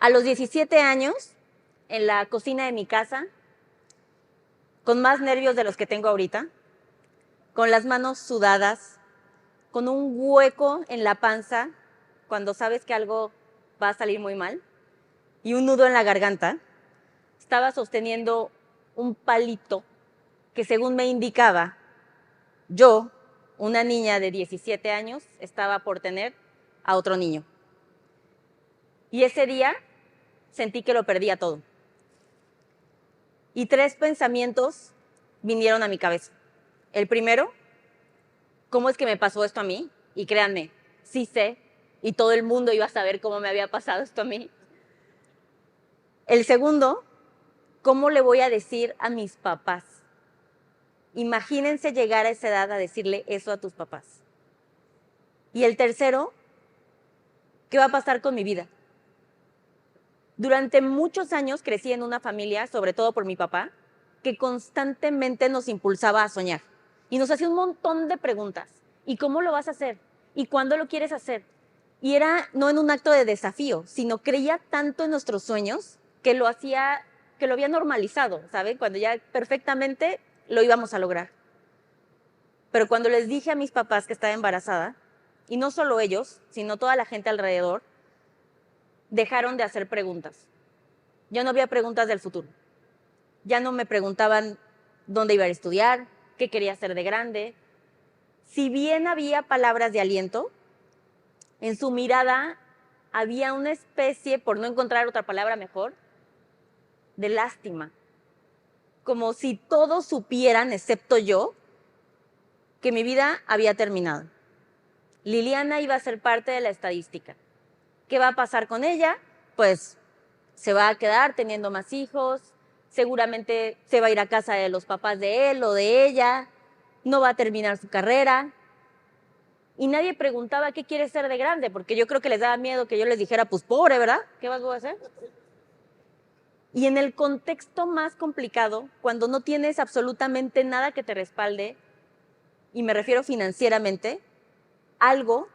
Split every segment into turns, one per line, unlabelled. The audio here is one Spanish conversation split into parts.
A los 17 años, en la cocina de mi casa, con más nervios de los que tengo ahorita, con las manos sudadas, con un hueco en la panza cuando sabes que algo va a salir muy mal y un nudo en la garganta, estaba sosteniendo un palito que, según me indicaba, yo, una niña de 17 años, estaba por tener a otro niño. Y ese día sentí que lo perdía todo. Y 3 pensamientos vinieron a mi cabeza. El primero, ¿cómo es que me pasó esto a mí? Y créanme, sí sé, y todo el mundo iba a saber cómo me había pasado esto a mí. El segundo, ¿cómo le voy a decir a mis papás? Imagínense llegar a esa edad a decirle eso a tus papás. Y el tercero, ¿qué va a pasar con mi vida? Durante muchos años crecí en una familia, sobre todo por mi papá, que constantemente nos impulsaba a soñar. Y nos hacía un montón de preguntas. ¿Y cómo lo vas a hacer? ¿Y cuándo lo quieres hacer? Y era no en un acto de desafío, sino creía tanto en nuestros sueños que lo había normalizado, ¿sabe? Cuando ya perfectamente lo íbamos a lograr. Pero cuando les dije a mis papás que estaba embarazada, y no solo ellos, sino toda la gente alrededor, dejaron de hacer preguntas. Ya no había preguntas del futuro. Ya no me preguntaban dónde iba a estudiar, qué quería hacer de grande. Si bien había palabras de aliento, en su mirada había una especie, por no encontrar otra palabra mejor, de lástima. Como si todos supieran, excepto yo, que mi vida había terminado. Liliana iba a ser parte de la estadística. ¿Qué va a pasar con ella? Pues se va a quedar teniendo más hijos, seguramente se va a ir a casa de los papás de él o de ella, no va a terminar su carrera. Y nadie preguntaba qué quiere ser de grande, porque yo creo que les daba miedo que yo les dijera, pues pobre, ¿verdad? ¿Qué vas a hacer? Y en el contexto más complicado, cuando no tienes absolutamente nada que te respalde, y me refiero financieramente, algo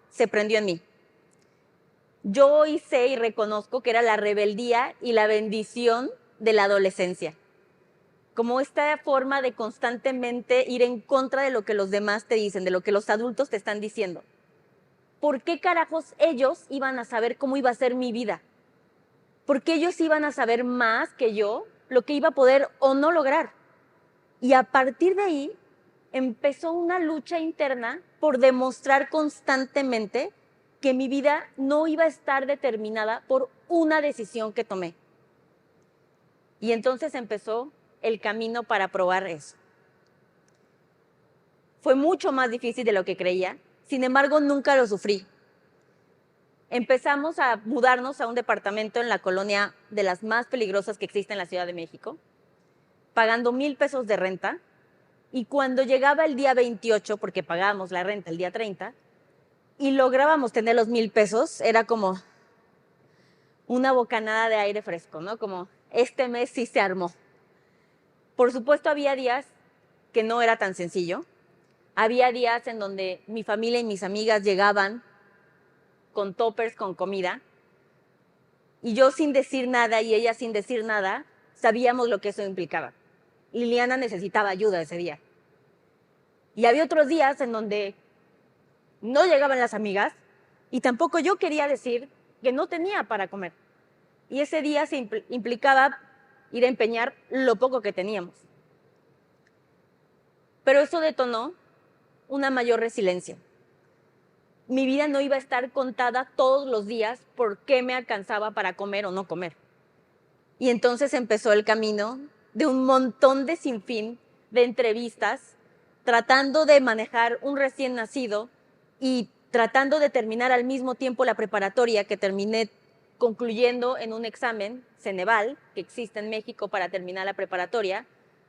se prendió en mí. Yo hoy sé y reconozco que era la rebeldía y la bendición de la adolescencia. Como esta forma de constantemente ir en contra de lo que los demás te dicen, de lo que los adultos te están diciendo. ¿Por qué carajos ellos iban a saber cómo iba a ser mi vida? ¿Por qué ellos iban a saber más que yo lo que iba a poder o no lograr? Y a partir de ahí empezó una lucha interna por demostrar constantemente que mi vida no iba a estar determinada por una decisión que tomé. Y entonces empezó el camino para probar eso. Fue mucho más difícil de lo que creía, sin embargo nunca lo sufrí. Empezamos a mudarnos a un departamento en la colonia de las más peligrosas que existe en la Ciudad de México, pagando 1,000 pesos de renta, y cuando llegaba el día 28, porque pagábamos la renta el día 30, y lográbamos tener los 1,000 pesos, era como una bocanada de aire fresco, ¿no? Como este mes sí se armó. Por supuesto, había días que no era tan sencillo. Había días en donde mi familia y mis amigas llegaban con toppers con comida y yo sin decir nada y ella sin decir nada, sabíamos lo que eso implicaba. Liliana necesitaba ayuda ese día. Y había otros días en donde no llegaban las amigas y tampoco yo quería decir que no tenía para comer. Y ese día se implicaba ir a empeñar lo poco que teníamos. Pero eso detonó una mayor resiliencia. Mi vida no iba a estar contada todos los días por qué me alcanzaba para comer o no comer. Y entonces empezó el camino de un montón de sinfín de entrevistas, tratando de manejar un recién nacido y tratando de terminar al mismo tiempo la preparatoria, que terminé concluyendo en un examen Ceneval, que existe en México para terminar la preparatoria,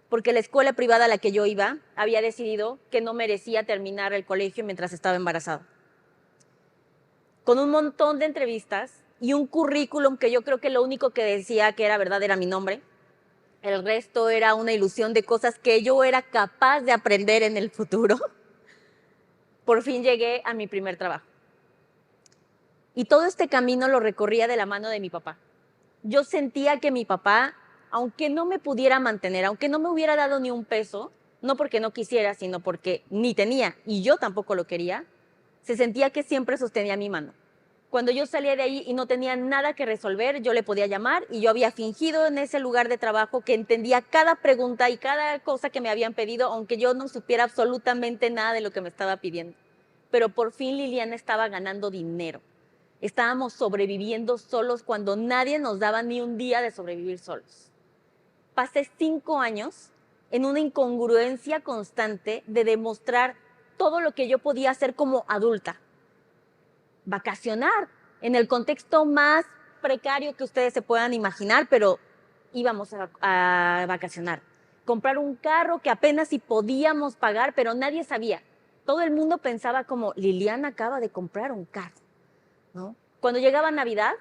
porque la escuela privada a la que yo iba había decidido que no merecía terminar el colegio mientras estaba embarazada. Con un montón de entrevistas y un currículum que yo creo que lo único que decía que era verdad era mi nombre. El resto era una ilusión de cosas que yo era capaz de aprender en el futuro. Por fin llegué a mi primer trabajo. Y todo este camino lo recorría de la mano de mi papá. yo sentía que mi papá, aunque no me pudiera mantener, aunque no me hubiera dado ni un peso, no porque no quisiera, sino porque ni tenía y yo tampoco lo quería, se sentía que siempre sostenía mi mano. Cuando yo salía de ahí y no tenía nada que resolver, yo le podía llamar y yo había fingido en ese lugar de trabajo que entendía cada pregunta y cada cosa que me habían pedido, aunque yo no supiera absolutamente nada de lo que me estaba pidiendo. Pero por fin Liliana estaba ganando dinero. Estábamos sobreviviendo solos cuando nadie nos daba ni un día de sobrevivir solos. Pasé 5 años en una incongruencia constante de demostrar todo lo que yo podía hacer como adulta. Vacacionar en el contexto más precario que ustedes se puedan imaginar, pero íbamos a vacacionar. Comprar un carro que apenas si podíamos pagar, pero nadie sabía. Todo el mundo pensaba como, Liliana acaba de comprar un carro, ¿no? Cuando llegaba Navidad,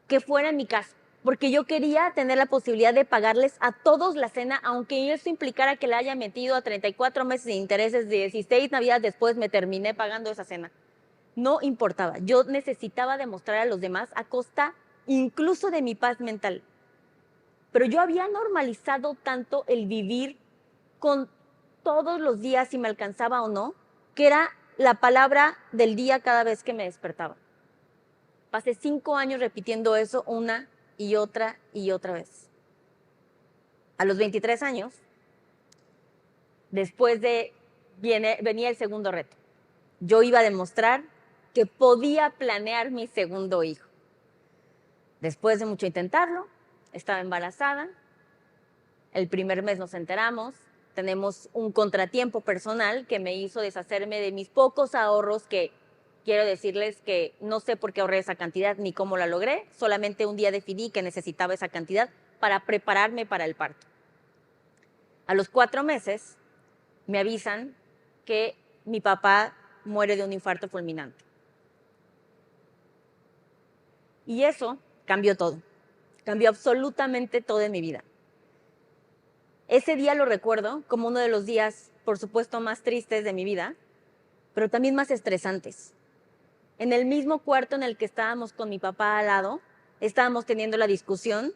que fuera en mi casa, porque yo quería tener la posibilidad de pagarles a todos la cena, aunque eso implicara que la haya metido a 34 meses de intereses, 16 Navidades después me terminé pagando esa cena. No importaba, yo necesitaba demostrar a los demás a costa incluso de mi paz mental. Pero yo había normalizado tanto el vivir con todos los días, si me alcanzaba o no, que era la palabra del día cada vez que me despertaba. Pasé 5 años repitiendo eso una y otra vez. A los 23 años, venía el segundo reto. Yo iba a demostrar que podía planear mi segundo hijo. Después de mucho intentarlo, estaba embarazada. El primer mes nos enteramos. Tenemos un contratiempo personal que me hizo deshacerme de mis pocos ahorros, que quiero decirles que no sé por qué ahorré esa cantidad ni cómo la logré. Solamente un día decidí que necesitaba esa cantidad para prepararme para el parto. A los 4 meses me avisan que mi papá muere de un infarto fulminante. Y eso cambió todo. Cambió absolutamente todo en mi vida. Ese día lo recuerdo como uno de los días, por supuesto, más tristes de mi vida, pero también más estresantes. En el mismo cuarto en el que estábamos con mi papá al lado, estábamos teniendo la discusión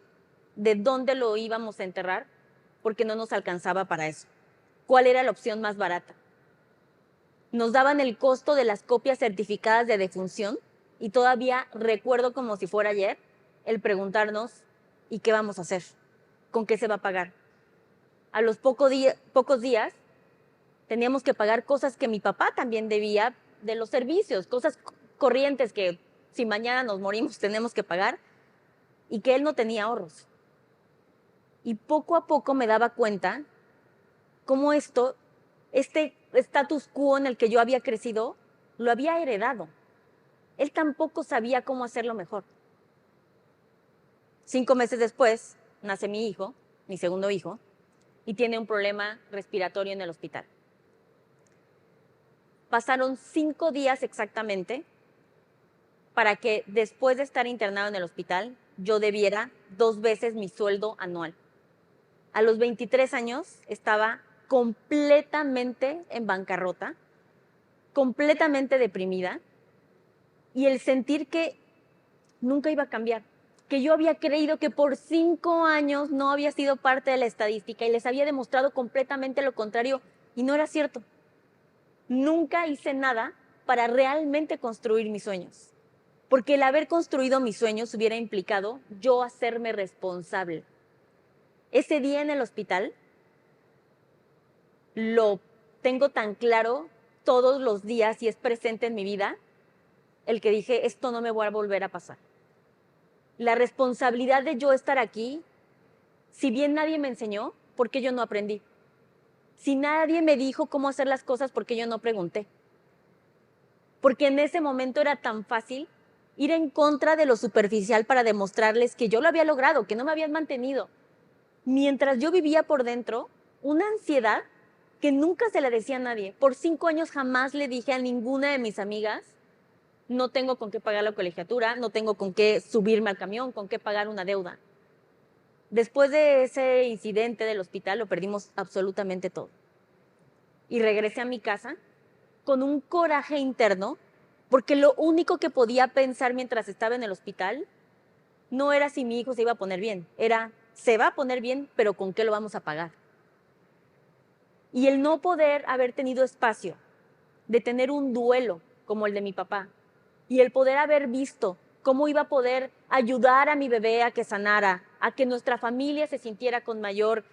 de dónde lo íbamos a enterrar, porque no nos alcanzaba para eso. ¿Cuál era la opción más barata? Nos daban el costo de las copias certificadas de defunción y todavía recuerdo como si fuera ayer el preguntarnos, ¿y qué vamos a hacer? ¿Con qué se va a pagar? A los pocos días teníamos que pagar cosas que mi papá también debía de los servicios, cosas corrientes que si mañana nos morimos tenemos que pagar, y que él no tenía ahorros. Y poco a poco me daba cuenta cómo este status quo en el que yo había crecido, lo había heredado. Él tampoco sabía cómo hacerlo mejor. 5 meses después nace mi hijo, mi segundo hijo, y tiene un problema respiratorio en el hospital. Pasaron 5 días exactamente para que después de estar internado en el hospital, yo debiera 2 veces mi sueldo anual. A los 23 años estaba completamente en bancarrota, completamente deprimida, y el sentir que nunca iba a cambiar, que yo había creído que por 5 años no había sido parte de la estadística y les había demostrado completamente lo contrario, y no era cierto. Nunca hice nada para realmente construir mis sueños, porque el haber construido mis sueños hubiera implicado yo hacerme responsable. Ese día en el hospital lo tengo tan claro todos los días y es presente en mi vida, el que dije, esto no me va a volver a pasar. La responsabilidad de yo estar aquí, si bien nadie me enseñó, ¿por qué yo no aprendí? Si nadie me dijo cómo hacer las cosas, ¿por qué yo no pregunté? Porque en ese momento era tan fácil ir en contra de lo superficial para demostrarles que yo lo había logrado, que no me habían mantenido. Mientras yo vivía por dentro una ansiedad que nunca se la decía a nadie. Por 5 años jamás le dije a ninguna de mis amigas, no tengo con qué pagar la colegiatura, no tengo con qué subirme al camión, con qué pagar una deuda. Después de ese incidente del hospital lo perdimos absolutamente todo. Y regresé a mi casa con un coraje interno, porque lo único que podía pensar mientras estaba en el hospital no era si mi hijo se iba a poner bien, era se va a poner bien, pero ¿con qué lo vamos a pagar? Y el no poder haber tenido espacio de tener un duelo como el de mi papá y el poder haber visto cómo iba a poder ayudar a mi bebé a que sanara, a que nuestra familia se sintiera con mayor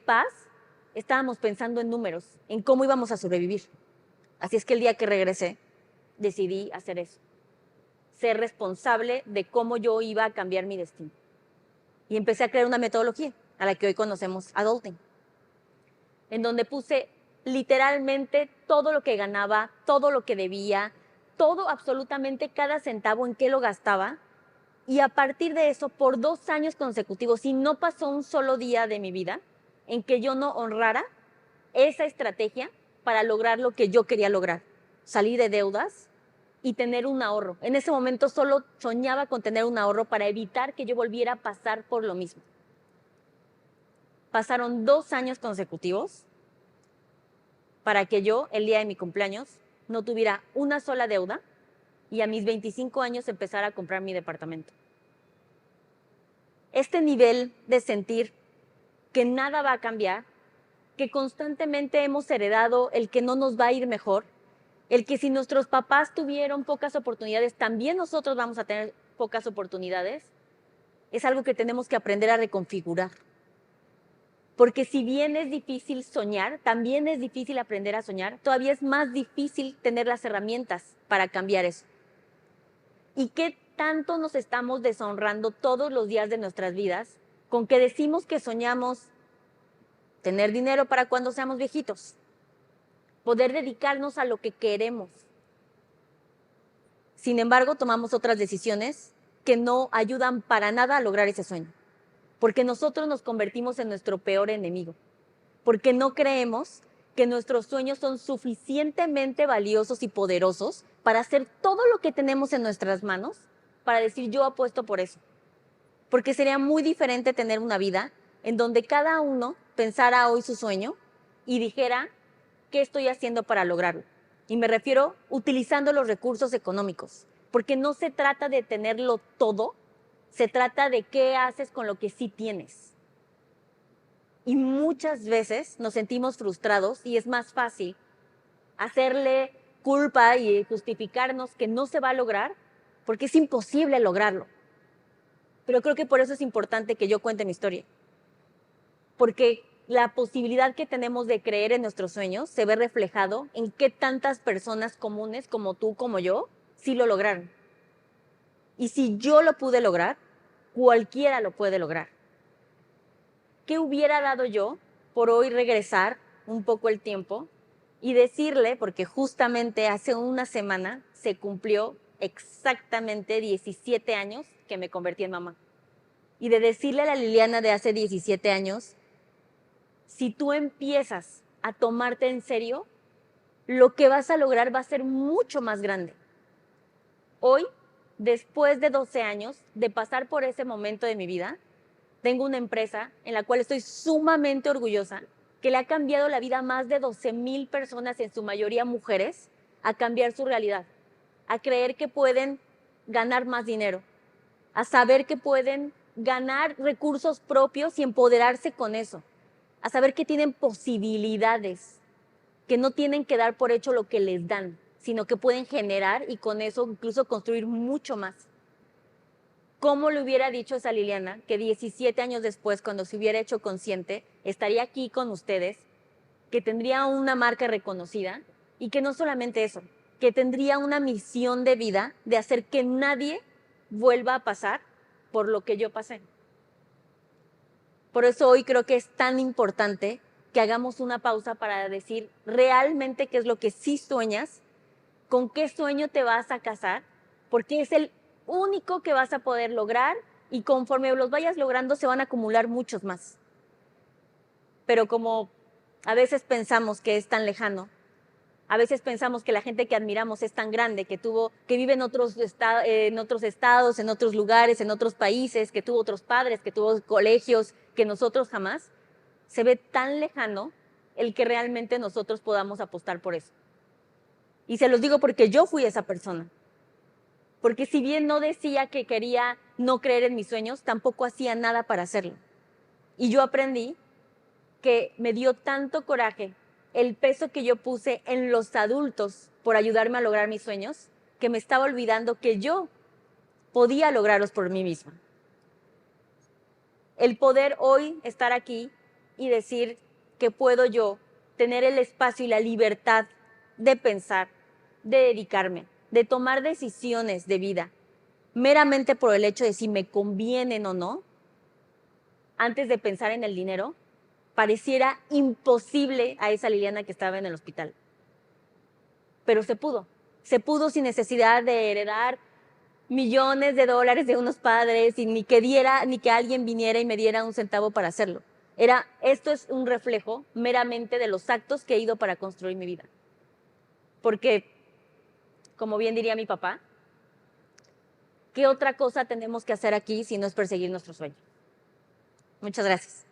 paz, estábamos pensando en números, en cómo íbamos a sobrevivir. Así es que el día que regresé, decidí hacer eso, ser responsable de cómo yo iba a cambiar mi destino. Y empecé a crear una metodología a la que hoy conocemos Adulting, en donde puse literalmente todo lo que ganaba, todo lo que debía, todo, absolutamente cada centavo en qué lo gastaba. Y a partir de eso, por 2 años consecutivos, y no pasó un solo día de mi vida en que yo no honrara esa estrategia para lograr lo que yo quería lograr, salir de deudas y tener un ahorro. En ese momento solo soñaba con tener un ahorro para evitar que yo volviera a pasar por lo mismo. Pasaron 2 años consecutivos para que yo, el día de mi cumpleaños, no tuviera una sola deuda y a mis 25 años empezara a comprar mi departamento. Este nivel de sentir que nada va a cambiar, que constantemente hemos heredado el que no nos va a ir mejor, el que si nuestros papás tuvieron pocas oportunidades, también nosotros vamos a tener pocas oportunidades, es algo que tenemos que aprender a reconfigurar. Porque si bien es difícil soñar, también es difícil aprender a soñar, todavía es más difícil tener las herramientas para cambiar eso. ¿Y qué tanto nos estamos deshonrando todos los días de nuestras vidas con que decimos que soñamos tener dinero para cuando seamos viejitos, poder dedicarnos a lo que queremos? Sin embargo, tomamos otras decisiones que no ayudan para nada a lograr ese sueño, porque nosotros nos convertimos en nuestro peor enemigo, porque no creemos que nuestros sueños son suficientemente valiosos y poderosos para hacer todo lo que tenemos en nuestras manos para decir yo apuesto por eso. Porque sería muy diferente tener una vida en donde cada uno pensara hoy su sueño y dijera qué estoy haciendo para lograrlo. Y me refiero utilizando los recursos económicos, porque no se trata de tenerlo todo, se trata de qué haces con lo que sí tienes. Y muchas veces nos sentimos frustrados y es más fácil hacerle culpa y justificarnos que no se va a lograr porque es imposible lograrlo. Pero creo que por eso es importante que yo cuente mi historia. Porque la posibilidad que tenemos de creer en nuestros sueños se ve reflejado en qué tantas personas comunes como tú, como yo, sí lo lograron. Y si yo lo pude lograr, cualquiera lo puede lograr. ¿Qué hubiera dado yo por hoy regresar un poco el tiempo y decirle, porque justamente hace una semana se cumplió exactamente 17 años que me convertí en mamá? Y de decirle a la Liliana de hace 17 años, si tú empiezas a tomarte en serio, lo que vas a lograr va a ser mucho más grande. Hoy, después de 12 años de pasar por ese momento de mi vida, tengo una empresa en la cual estoy sumamente orgullosa, que le ha cambiado la vida a más de 12,000 personas, en su mayoría mujeres, a cambiar su realidad, a creer que pueden ganar más dinero, a saber que pueden ganar recursos propios y empoderarse con eso, a saber que tienen posibilidades, que no tienen que dar por hecho lo que les dan, sino que pueden generar y con eso incluso construir mucho más. ¿Cómo le hubiera dicho a esa Liliana que 17 años después, cuando se hubiera hecho consciente, estaría aquí con ustedes, que tendría una marca reconocida y que no solamente eso, que tendría una misión de vida de hacer que nadie vuelva a pasar por lo que yo pasé? Por eso hoy creo que es tan importante que hagamos una pausa para decir realmente qué es lo que sí sueñas, con qué sueño te vas a casar, porque es el único que vas a poder lograr y conforme los vayas logrando se van a acumular muchos más. Pero como a veces pensamos que es tan lejano, a veces pensamos que la gente que admiramos es tan grande, que vive en otros estados, en otros lugares, en otros países, que tuvo otros padres, que tuvo colegios, que nosotros jamás, se ve tan lejano el que realmente nosotros podamos apostar por eso. Y se los digo porque yo fui esa persona. porque si bien no decía que quería no creer en mis sueños, tampoco hacía nada para hacerlo. Y yo aprendí que me dio tanto coraje el peso que yo puse en los adultos por ayudarme a lograr mis sueños, que me estaba olvidando que yo podía lograrlos por mí misma. El poder hoy estar aquí y decir que puedo yo tener el espacio y la libertad de pensar, de dedicarme, de tomar decisiones de vida, meramente por el hecho de si me convienen o no, antes de pensar en el dinero, pareciera imposible a esa Liliana que estaba en el hospital. Pero se pudo sin necesidad de heredar millones de dólares de unos padres y ni que alguien viniera y me diera un centavo para hacerlo. Esto es un reflejo meramente de los actos que he ido para construir mi vida. Porque, como bien diría mi papá, ¿qué otra cosa tenemos que hacer aquí si no es perseguir nuestro sueño? Muchas gracias.